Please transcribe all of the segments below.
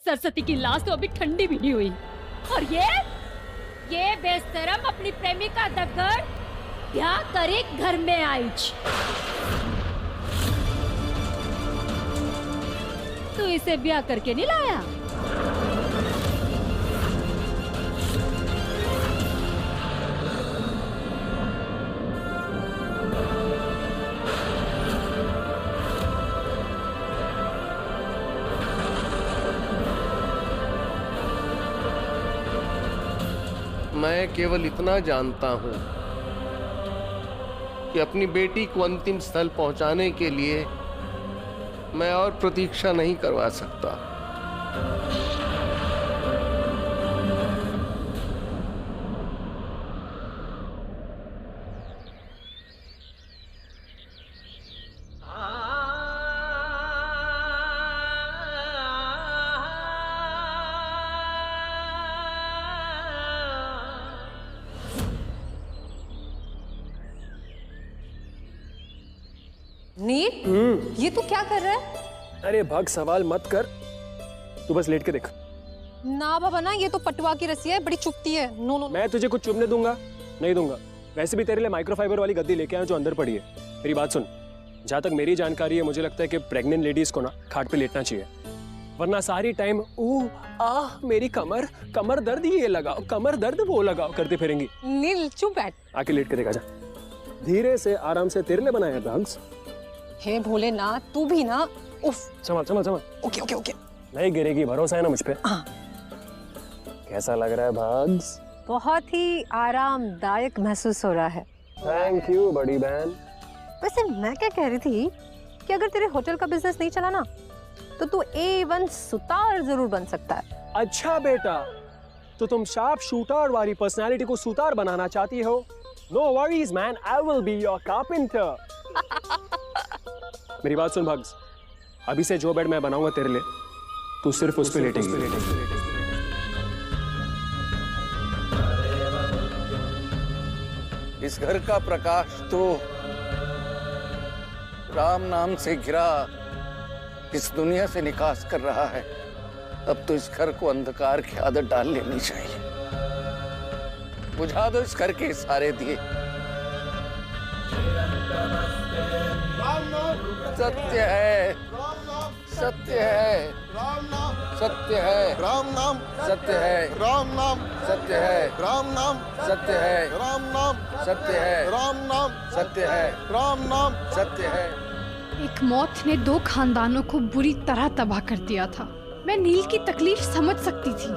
सरस्वती की लाश तो अभी ठंडी भी नहीं हुई। और ये बेशरम अपनी प्रेमिका दगड़ क्या करे घर में आई। तू इसे ब्याह करके नहीं लाया? मैं केवल इतना जानता हूं कि अपनी बेटी को अंतिम स्थल पहुंचाने के लिए मैं और प्रतीक्षा नहीं करवा सकता। नील, ये तू क्या कर रहा है? अरे भाग, सवाल मत कर, तू बस लेट के देख। ना बाबा ना, ये तो पटुआ की रस्सी है, बड़ी चुभती है। No no. मैं तुझे कुछ चुभने दूंगा? नहीं दूंगा। वैसे भी तेरे लिए माइक्रोफाइबर वाली गद्दी लेके आया जो अंदर पड़ी है। मेरी बात सुन, जहाँ तक मेरी जानकारी है मुझे लगता है कि प्रेग्नेंट लेडीज को ना खाट पे लेटना चाहिए, वरना सारी टाइम मेरी कमर कमर दर्द, ये लगाओ कमर दर्द, वो लगाओ करते फिरेंगी। नील चुप बैठ। आके लेट के देखा जा, धीरे से आराम से, तेरे लिए बनाया ड्रग्स। हे भोलेनाथ, तू भी ना। उफ। संभल संभल संभल। Okay okay okay. नहीं गिरेगी, भरोसा है ना मुझ पे? हाँ। कैसा लग रहा है भाग्स? बहुत ही आरामदायक महसूस हो रहा है। थैंक यू बड़ी बहन। वैसे मैं क्या कह रही थी कि अगर तेरे होटल का बिजनेस नहीं चला ना, तो तू A1 सुतार जरूर बन सकता है। अच्छा बेटा, तो तुम शार्प शूटर वाली पर्सनालिटी को सुतार बनाना चाहती हो? No worries man, I will be your carpenter. मेरी बात सुन भाग्स, अभी से जो बेड मैं बनाऊंगा तेरे लिए, तू सिर्फ उस पे लेटेगी। इस घर का प्रकाश तो राम नाम से घिरा इस दुनिया से निकास कर रहा है। अब तो इस घर को अंधकार की आदत डाल लेनी चाहिए। बुझा दो इस घर के सारे दिए। सत्य है, सत्य है, सत्य है, राम नाम सत्य है, राम नाम सत्य है, राम नाम सत्य है, राम नाम सत्य है, राम नाम सत्य है, राम नाम सत्य है। एक मौत ने 2 खानदानों को बुरी तरह तबाह कर दिया था। मैं नील की तकलीफ समझ सकती थी।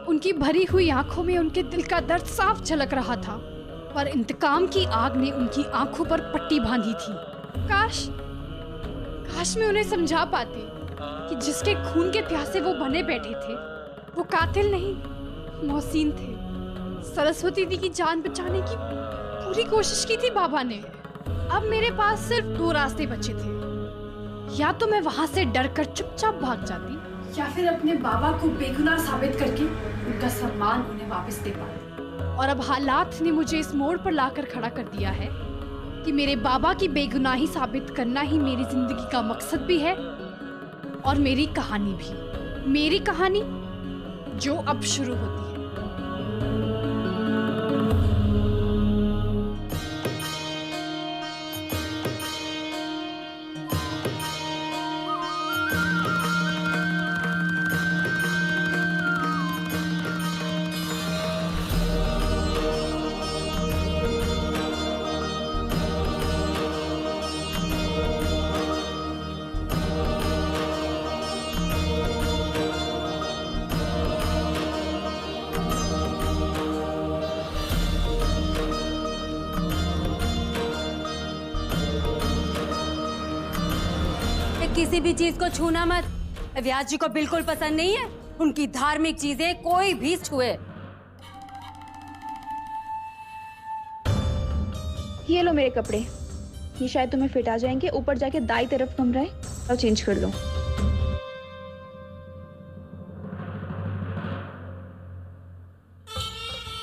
उनकी भरी हुई आंखों में उनके दिल का दर्द साफ झलक रहा था, पर इंतकाम की आग ने उनकी आंखों पर पट्टी बांधी थी। काश मैं उन्हें समझा पाती कि जिसके खून के प्यासे वो बने बैठे थे, वो कातिल नहीं, मोहसिन थे। सरस्वती दी की जान बचाने की पूरी कोशिश की थी बाबा ने। अब मेरे पास सिर्फ 2 रास्ते बचे थे। या तो मैं वहां से डरकर चुपचाप भाग जाती, या फिर अपने बाबा को बेगुनाह साबित करके उनका सम्मान उन्हें वापस दे पाती। और अब हालात ने मुझे इस मोड़ पर लाकर खड़ा कर दिया है कि मेरे बाबा की बेगुनाही साबित करना ही मेरी जिंदगी का मकसद भी है, और मेरी कहानी भी। मेरी कहानी जो अब शुरू होती है। किसी भी चीज को छूना मत। व्यास जी को बिल्कुल पसंद नहीं है उनकी धार्मिक चीजें कोई भी छुए। ये लो मेरे कपड़े, ये शायद तुम्हें फिट आ जाएंगे। ऊपर जाके दाई तरफ कमरा है, और चेंज कर लो।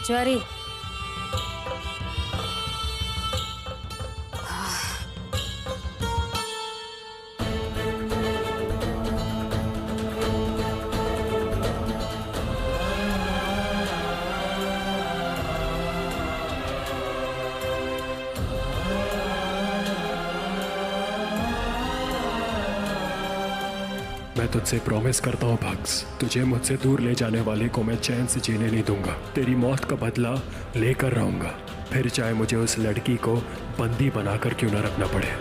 ज्वारी, मैं तुझसे प्रॉमिस करता हूँ भक्स, तुझे मुझसे दूर ले जाने वाले को मैं चैन से जीने नहीं दूंगा। तेरी मौत का बदला लेकर रहूंगा, फिर चाहे मुझे उस लड़की को बंदी बनाकर क्यों ना रखना पड़े।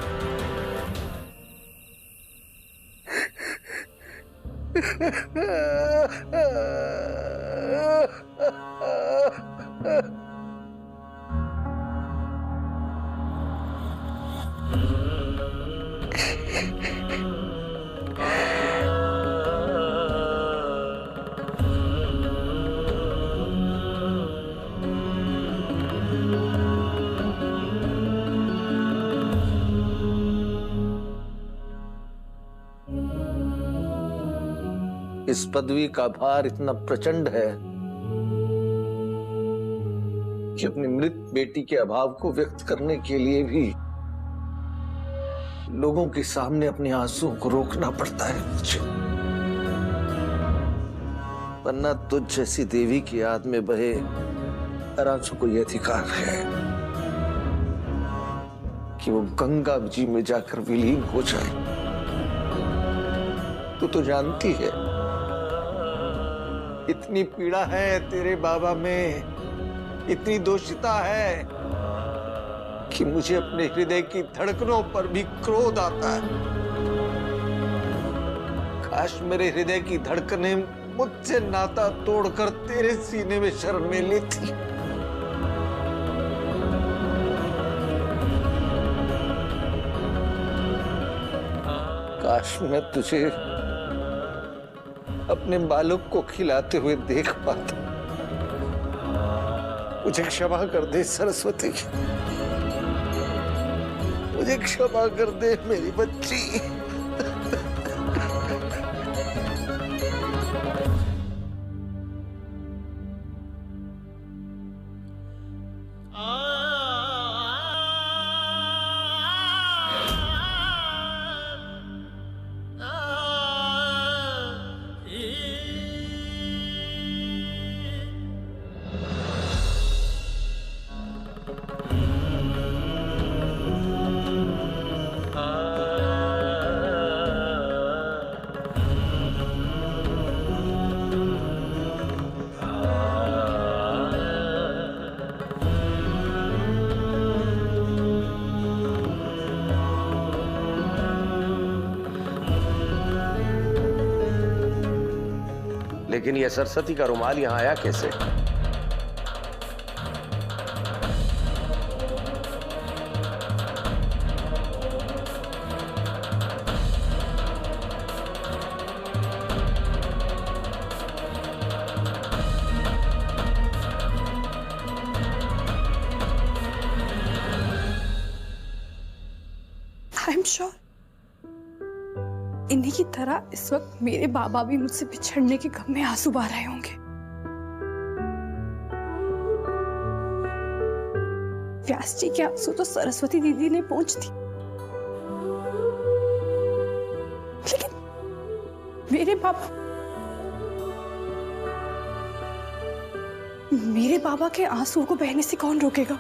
इस पदवी का भार इतना प्रचंड है कि अपनी मृत बेटी के अभाव को व्यक्त करने के लिए भी लोगों के सामने अपने आंसुओं को रोकना पड़ता है मुझे। वरना तुझ जैसी देवी की याद में बहे हर आंसू को यह अधिकार है कि वो गंगा जी में जाकर विलीन हो जाए। तू तो जानती है इतनी पीड़ा है तेरे बाबा में, इतनी दोषिता है कि मुझे अपने हृदय की धड़कनों पर भी क्रोध आता है। काश मेरे हृदय की धड़कनें मुझसे नाता तोड़कर तेरे सीने में शरण में लेती। काश मैं तुझे अपने बालक को खिलाते हुए देख पाता। मुझे क्षमा कर दे सरस्वती, मुझे क्षमा कर दे मेरी बच्ची। लेकिन यह सरस्वती का रुमाल यहां आया कैसे? आई एम श्योर इन्हीं की तरह इस वक्त मेरे बाबा भी मुझसे बिछड़ने के गम में आंसू बहा रहे होंगे। व्यास जी के आंसू तो सरस्वती दीदी ने पोंछ दी, लेकिन मेरे बाबा के आंसुओं को बहने से कौन रोकेगा?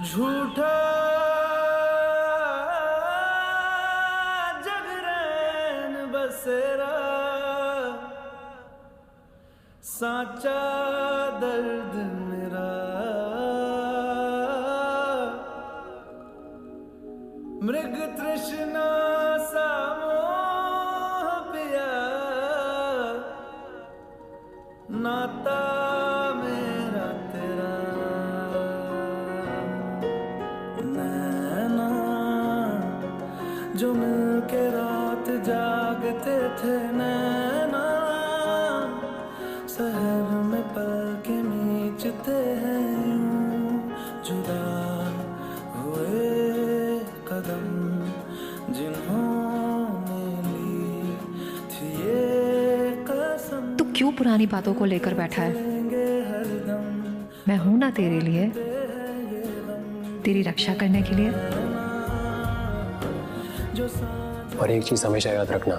झूठा बसेरा साचा दर्द मेरा, मृग तृष्णा सा मोह पिया, नाता मेरा तेरा, नैना जो मिलके रात जागते थे, नैना शहर में पलके मीचते हैं, यूं जुदा हुए कदम जिन्होंने ली थी ये कसम। तू क्यों पुरानी बातों को लेकर बैठा है? मैं हूं ना तेरे लिए, तेरी रक्षा करने के लिए। और एक चीज हमेशा याद रखना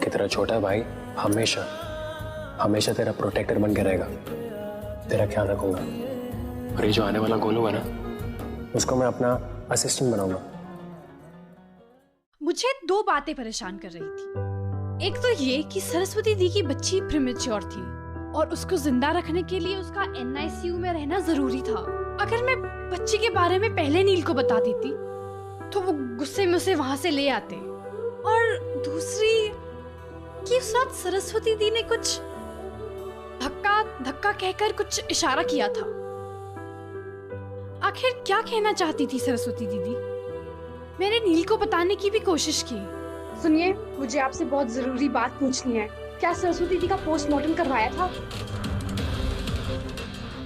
कि तेरा छोटा भाई हमेशा हमेशा तेरा प्रोटेक्टर बन के रहेगा, तेरा ख्याल रखूंगा। और ये जो आने वाला गोलू है ना, उसको मैं अपना असिस्टेंट बनाऊंगा। मुझे दो बातें परेशान कर रही थी। एक तो ये कि सरस्वती दी की बच्ची प्रीमेच्योर थी और उसको जिंदा रखने के लिए उसका NICU में रहना जरूरी था। अगर मैं बच्ची के बारे में पहले नील को बता देती तो वो गुस्से में उसे वहां से ले आते। और दूसरी कि उस रात सरस्वती दी ने कुछ धक्का कहकर कुछ इशारा किया था। आखिर क्या कहना चाहती थी सरस्वती दीदी? मैंने नील को बताने की भी कोशिश की। सुनिए, मुझे आपसे बहुत जरूरी बात पूछनी है। क्या सरस्वती दी का पोस्टमार्टम करवाया था?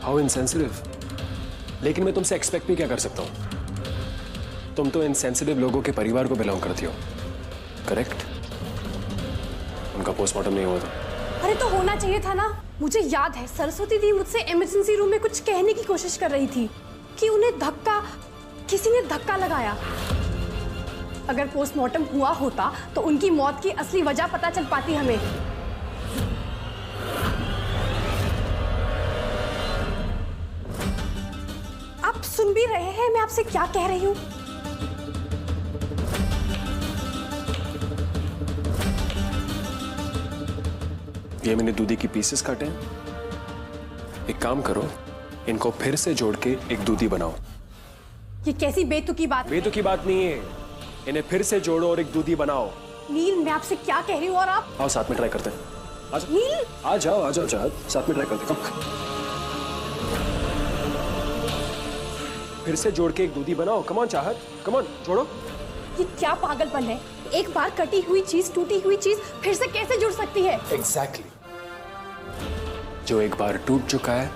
How insensitive. लेकिन मैं तुमसे एक्सपेक्ट भी क्या कर सकता हूं? तुम तो इनसेंसिटिव लोगों के परिवार को बिलोंग करती हो, करेक्ट? उनका पोस्टमार्टम नहीं हुआ था। अरे तो होना चाहिए था ना। मुझे याद है सरस्वती दी मुझसे इमरजेंसी रूम में कुछ कहने की कोशिश कर रही थी कि उन्हें किसी ने धक्का लगाया। अगर पोस्टमार्टम हुआ होता तो उनकी मौत की असली वजह पता चल पाती हमें। आप सुन भी रहे हैं मैं आपसे क्या कह रही हूँ? ये मैंने दूधी की पीसेस काटे हैं। एक काम करो, इनको फिर से जोड़ के एक दूधी बनाओ। ये कैसी बेतुकी बात? बेतुकी बात नहीं है, इन्हें फिर से जोड़ो और एक दूधी बनाओ। नील, मैं आपसे क्या कह रही हूँ और आप? आओ साथ में ट्राई करते हैं। नील, आ जाओ चाहत, साथ में ट्राई करते हैं। फिर से जोड़ के एक दूधी बनाओ। कम ऑन चाहत, कम ऑन, जोड़ो। ये क्या पागलपन है? एक बार कटी हुई चीज, टूटी हुई चीज फिर से कैसे जुड़ सकती है? एग्जैक्टली। जो एक बार टूट चुका है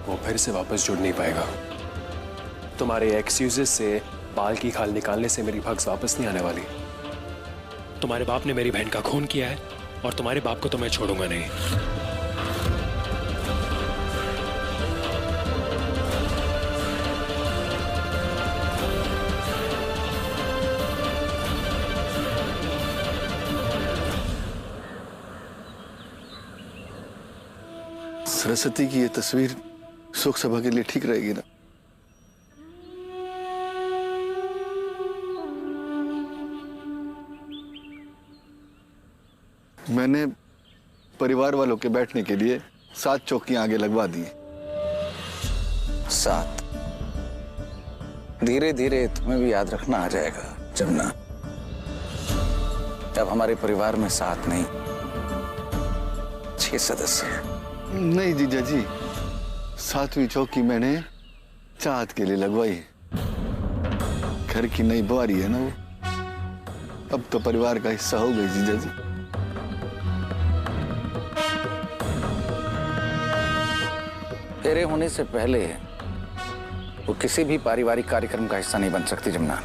वो फिर से वापस जुड़ नहीं पाएगा। तुम्हारे एक्सक्यूजेस से, बाल की खाल निकालने से मेरी भक्स वापस नहीं आने वाली। तुम्हारे बाप ने मेरी बहन का खून किया है और तुम्हारे बाप को तो मैं छोड़ूंगा नहीं। सरस्वती की ये तस्वीर शोक सभा के लिए ठीक रहेगी ना? मैंने परिवार वालों के बैठने के लिए 7 चौकियां आगे लगवा दी। 7। धीरे धीरे तुम्हें भी याद रखना आ जाएगा जमुना। अब हमारे परिवार में 7 नहीं 6 सदस्य हैं। नहीं जीजा जी, 7वीं चौकी मैंने चाहत के लिए लगवाई है। घर की नई बुआरी है ना वो, अब तो परिवार का हिस्सा हो गई जीजा जी। तेरे होने से पहले वो किसी भी पारिवारिक कार्यक्रम का हिस्सा नहीं बन सकती जमुना।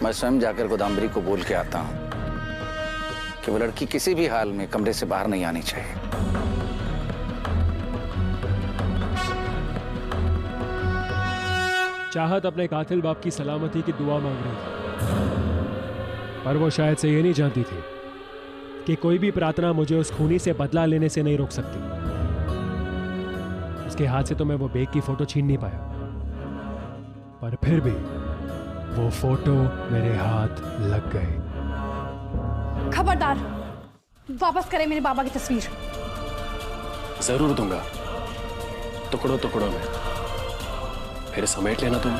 मैं स्वयं जाकर गोदामबरी को बोल के आता हूं कि वो लड़की किसी भी हाल में कमरे से बाहर नहीं आनी चाहिए। चाहत अपने कातिल बाप की सलामती की दुआ मांग रही थी, पर वो शायद से ये नहीं जानती थी कि कोई भी प्रार्थना मुझे उस खूनी से बदला लेने से नहीं रोक सकती। उसके हाथ से तो मैं वो बेग की फोटो छीन नहीं पाया, पर फिर भी वो फोटो मेरे हाथ लग गए। खबरदार, वापस करें मेरे बाबा की तस्वीर। जरूर दूंगा, टुकड़ों टुकड़ों में। फिर समेट लेना तुम।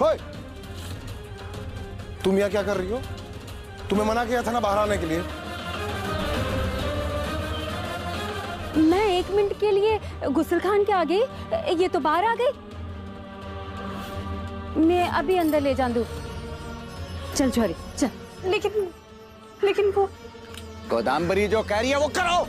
ओए, तुम यहाँ क्या कर रही हो? तुम्हें मना किया था ना बाहर आने के लिए। मैं 1 मिनट के लिए गुसलखान के आ गई, ये तो बाहर आ गई। मैं अभी अंदर ले जाऊं दूँ। चल छोरी चल। लेकिन वो गोदामबरी जो कह रही है वो करो।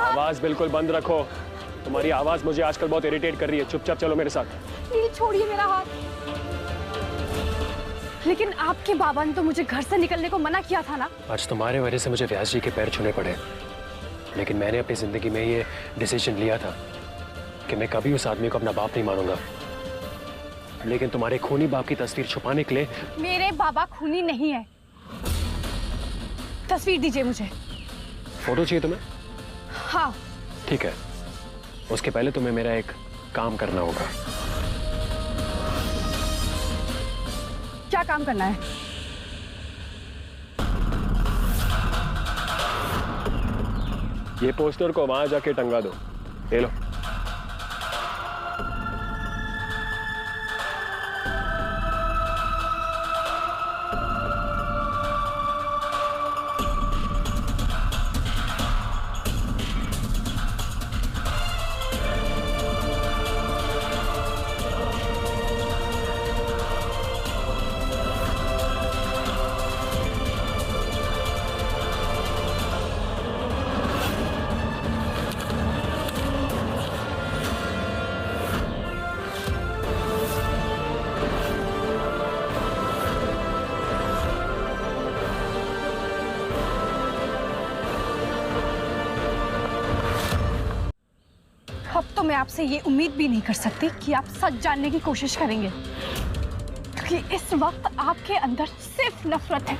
आवाज बिल्कुल बंद रखो। तुम्हारी आवाज मुझे आजकल बहुत इरिटेट कर रही है। चुपचाप चलो मेरे साथ। नील छोड़िए मेरा हाथ। लेकिन आपके बाबा ने तो मुझे घर से निकलने को मना किया था ना। आज तुम्हारे वजह से मुझे व्यास जी के पैर छूने पड़े, लेकिन मैंने अपनी जिंदगी में ये डिसीजन लिया था कि मैं कभी उस आदमी को अपना बाप नहीं मानूंगा। लेकिन तुम्हारे खूनी बाप की तस्वीर छुपाने के लिए। मेरे बाबा खूनी नहीं है। तस्वीर दीजिए मुझे। फोटो चाहिए तुम्हें? हाँ ठीक है, उसके पहले तुम्हें मेरा एक काम करना होगा। क्या काम करना है? ये पोस्टर को वहां जाके टंगा दो। ले लो। अब तो मैं आपसे ये उम्मीद भी नहीं कर सकती कि आप सच जानने की कोशिश करेंगे, क्योंकि इस वक्त आपके अंदर सिर्फ नफरत है,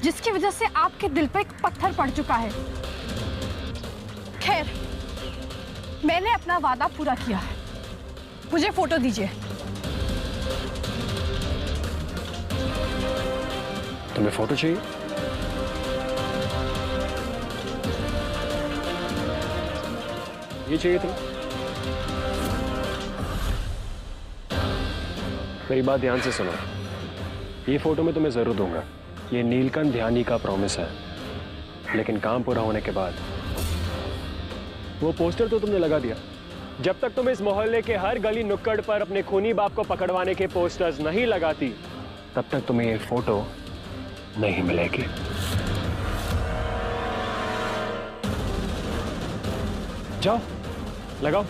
जिसकी वजह से आपके दिल पर एक पत्थर पड़ चुका है। खैर, मैंने अपना वादा पूरा किया है। मुझे फोटो दीजिए। तुम्हें फोटो चाहिए? ये चाहिए तुम्हें? मेरी बात ध्यान से सुनो। ये फोटो मैं तुम्हें जरूर दूंगा। ये नीलकंठ ध्यानी का प्रॉमिस है, लेकिन काम पूरा होने के बाद। वो पोस्टर तो तुमने लगा दिया। जब तक तुम इस मोहल्ले के हर गली नुक्कड़ पर अपने खूनी बाप को पकड़वाने के पोस्टर्स नहीं लगाती, तब तक तुम्हें ये फोटो नहीं मिलेगी। जाओ लगाओ।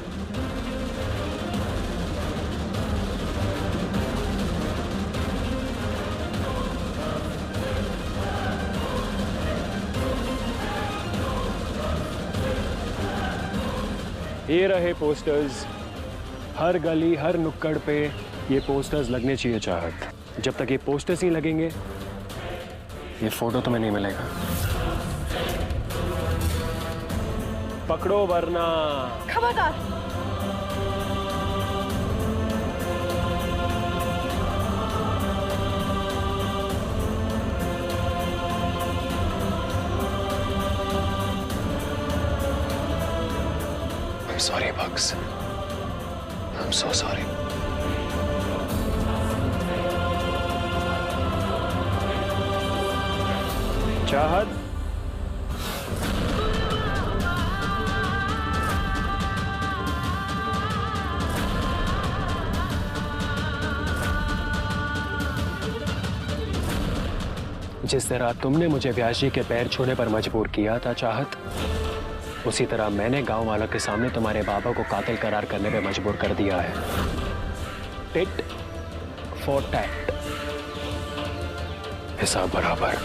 ये रहे पोस्टर्स। हर गली हर नुक्कड़ पे ये पोस्टर्स लगने चाहिए चाहत। जब तक ये पोस्टर्स ही लगेंगे, ये फोटो तुम्हें नहीं मिलेगा। पकड़ो वरना। खबरदार। I'm sorry, Bugs. I'm so sorry. चाहत, जिस तरह तुमने मुझे व्यास जी के पैर छूने पर मजबूर किया था चाहत, उसी तरह मैंने गांव वालों के सामने तुम्हारे बाबा को कातिल करार करने पे मजबूर कर दिया है। टिट फॉर टैट, हिसाब बराबर।